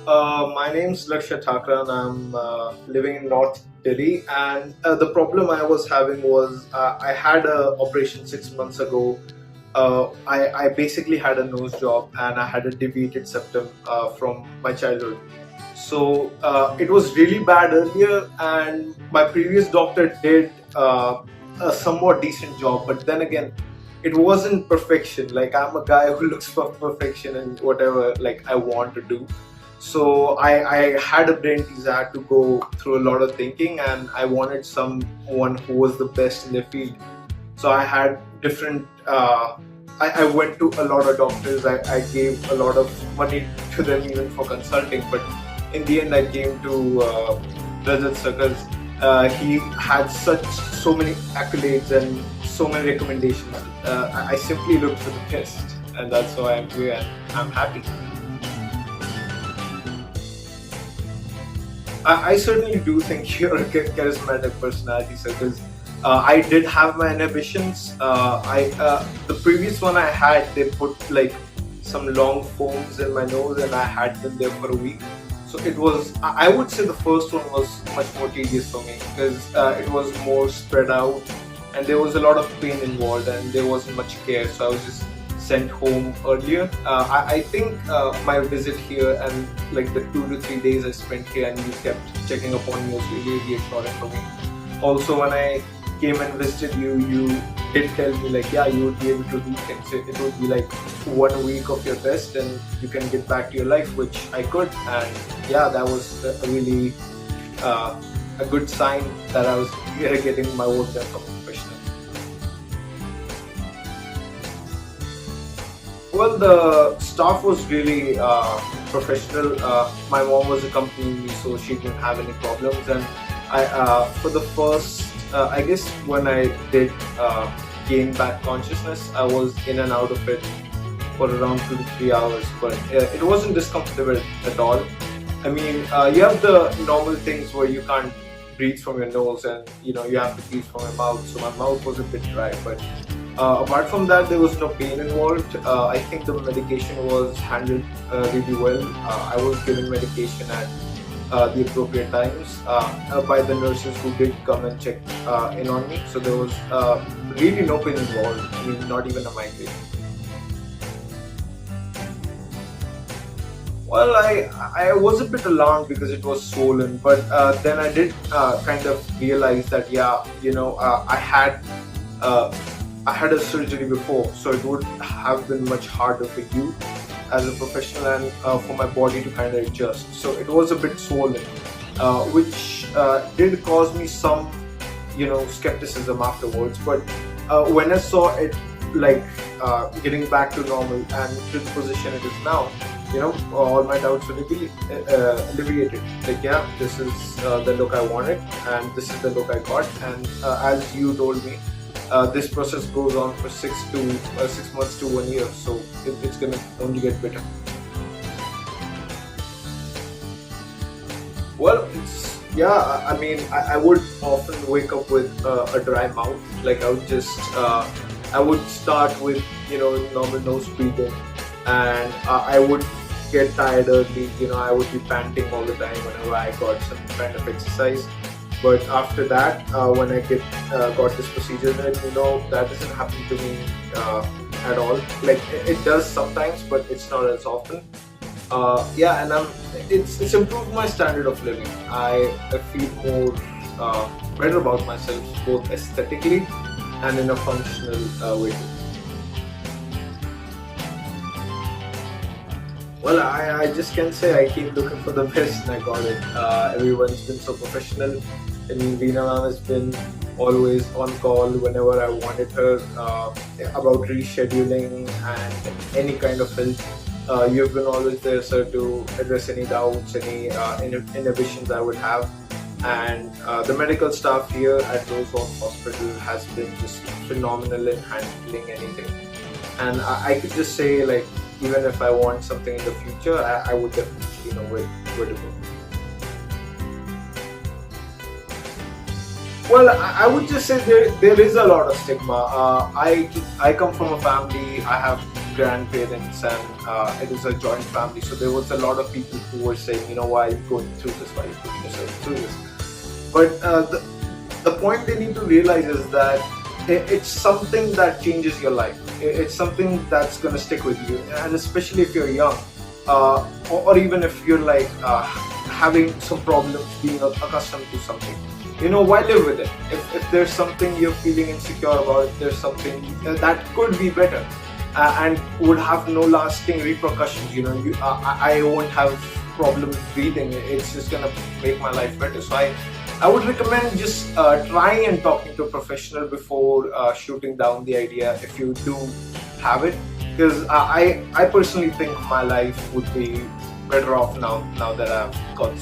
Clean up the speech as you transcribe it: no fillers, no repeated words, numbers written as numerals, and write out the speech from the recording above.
My name's Lakshay and I'm living in North Delhi. And the problem I was having was I had a operation 6 months ago. I basically had a nose job and I had a deviated septum from my childhood. So it was really bad earlier, and my previous doctor did a somewhat decent job. But then again, it wasn't perfection. Like, I'm a guy who looks for perfection in whatever I want to do. So I had a brain tease. I had to go through a lot of thinking, and I wanted someone who was the best in their field. So I had different. I went to a lot of doctors. I gave a lot of money to them even for consulting. But in the end, I came to Rajat Circus. He had so many accolades and so many recommendations. I simply looked for the best, and that's why I'm here, and I'm happy. I certainly do think you're a charismatic personality, sir. Because I did have my inhibitions. The previous one I had, they put some long foams in my nose, and I had them there for a week. So it was. I would say the first one was much more tedious for me because it was more spread out, and there was a lot of pain involved, and there wasn't much care. So I was just sent home earlier. I think my visit here and the 2 to 3 days I spent here and you kept checking up on me was really reassuring for me. Also, when I came and visited you, you did tell me yeah, you would be able to do things. It would be 1 week of your test and you can get back to your life, which I could. And yeah, that was a really a good sign that I was getting my work done from a professional. Well, the staff was really professional. My mom was accompanying me, so she didn't have any problems. And for the first, I guess when I did gain back consciousness, I was in and out of it for around 2 to 3 hours. But it wasn't discomfortable at all. I mean, you have the normal things where you can't breathe from your nose, and you have to breathe from your mouth. So my mouth was a bit dry, but apart from that, there was no pain involved. I think the medication was handled really well. I was given medication at the appropriate times by the nurses who did come and check in on me. So there was really no pain involved. I mean, not even a migraine. Well, I was a bit alarmed because it was swollen, but then I did kind of realize that I had a surgery before, so it would have been much harder for you as a professional and for my body to kind of adjust. So it was a bit swollen, which did cause me some, skepticism afterwards. But when I saw it getting back to normal and to the position it is now, all my doubts were alleviated. Yeah, this is the look I wanted, and this is the look I got. And as you told me, this process goes on for 6 months to 1 year, so it's gonna only get better. Well, I mean, I would often wake up with a dry mouth. I would start with normal nose breathing, and I would get tired early. I would be panting all the time whenever I got some kind of exercise. But after that, when I got this procedure, then that doesn't happen to me at all. It does sometimes, but it's not as often. And it's improved my standard of living. I feel more better about myself, both aesthetically and in a functional way. Well, I just can say I came looking for the best and I got it. Everyone's been so professional. I mean, Veena ma'am has been always on call whenever I wanted her about rescheduling and any kind of help. You've been always there, sir, to address any doubts, any inhibitions I would have. And the medical staff here at Roseholm Hospital has been just phenomenal in handling anything. And I could just say, even if I want something in the future, I would definitely know where to go. Well, I would just say there is a lot of stigma. I come from a family. I have grandparents, and it is a joint family. So there was a lot of people who were saying, why are you going through this? Why are you putting yourself through this? But the point they need to realize is that it's something that changes your life. It's something that's going to stick with you, and especially if you're young, or even if you're like having some problems being accustomed to something. Why live with it? If there's something you're feeling insecure about, if there's something that could be better and would have no lasting repercussions, I won't have problems breathing. It's just gonna make my life better. So I would recommend just trying and talking to a professional before shooting down the idea if you do have it. Because I personally think my life would be better off now that I've got